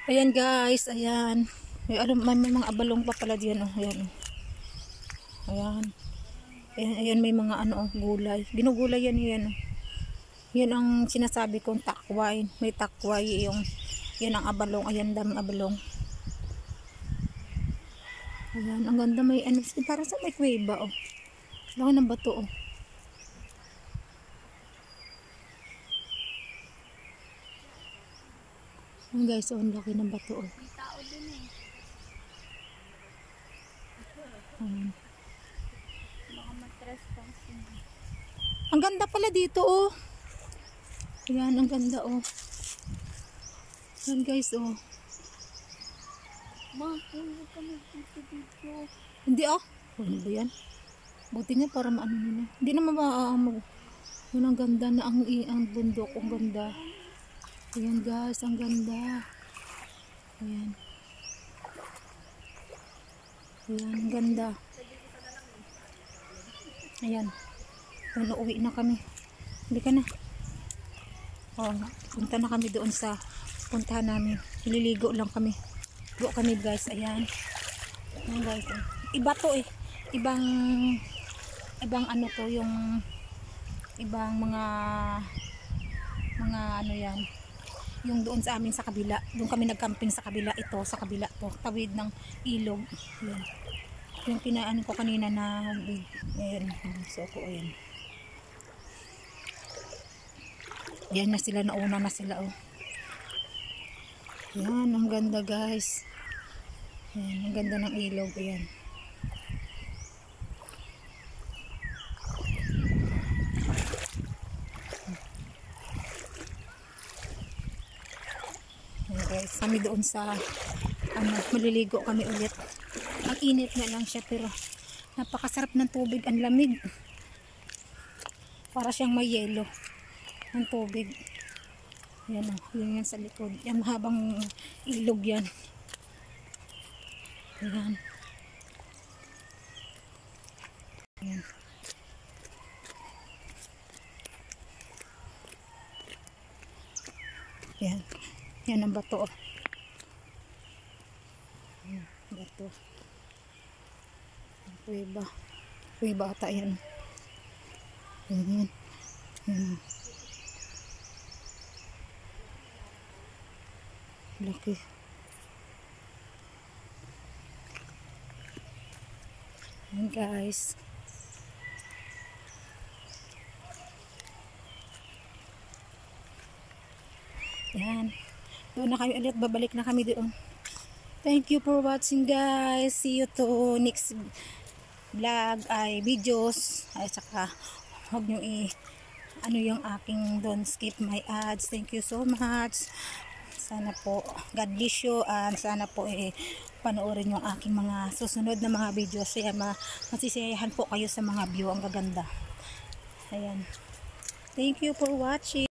Ayan guys, ayan. May mga abalong pa pala diyan, oh. Ayan. Ayan. Ayan, ayan may mga ano, oh, gulay. Ginugulay yan, yan. Oh. Yan ang sinasabi kong takway. May takway yung yan ang abalong. Ayan, daming abalong. Ayan, ang ganda, may ano, parang sa may kuweba, oh. Laki ng bato, oh. Ayan guys, oh, ang laki ng bato, oh. May tao dun eh. Ayan. Baka matrespass yun. Ang ganda pala dito, oh. Ayan, ang ganda, oh. Ayan guys, oh. Ma, huwag ka dito. Hindi, ah. Ano ba yan? Buti nga para maano nila. Hindi naman maaamog. Yun, ang ganda na ang bundok. Ang ganda. Ayan guys, ang ganda. Ayan. Ayan, ang ganda. Ayan. Ayan, uuwi na kami. Hindi ka na. Oh, punta na kami doon sa puntahan namin. Ililigo lang kami. Go kami guys. Ayan. Ayan guys. Iba to eh. Ibang ano to, yung ibang mga ano yan. Yung doon sa amin sa kabila. Doon kami nagcamping sa kabila. Ito sa kabila to. Tawid ng ilog. Ayan. Yung pinaan ko kanina na ayan. So ko ayan. Yan na sila, nauna na sila, oh. Yan, ang ganda guys. Yan, ang ganda ng ilog. Ayan. Ayan guys, kami doon sa maliligo kami ulit. Ang init nga lang siya pero napakasarap ng tubig, ang lamig. Para siyang may yelo ng tubig. Yan o, yun yan sa likod. Yan, mahabang ilog yan. Yan. Yan. Yan. Yan ang bato. Yan, bato. Kuweba. Kuweba ata yan. Yan. Yan. Laki. Ayan guys. Ayan. Doon na kami ulit. Babalik na kami doon. Thank you for watching guys. See you to next vlog ay videos. Ay saka huwag nyo ano yung aking don't skip my ads. Thank you so much. Sana po, God bless you, and sana po panoorin yung aking mga susunod na mga videos. Kaya masisiyahan po kayo sa mga view, ang gaganda. Ayan. Thank you for watching.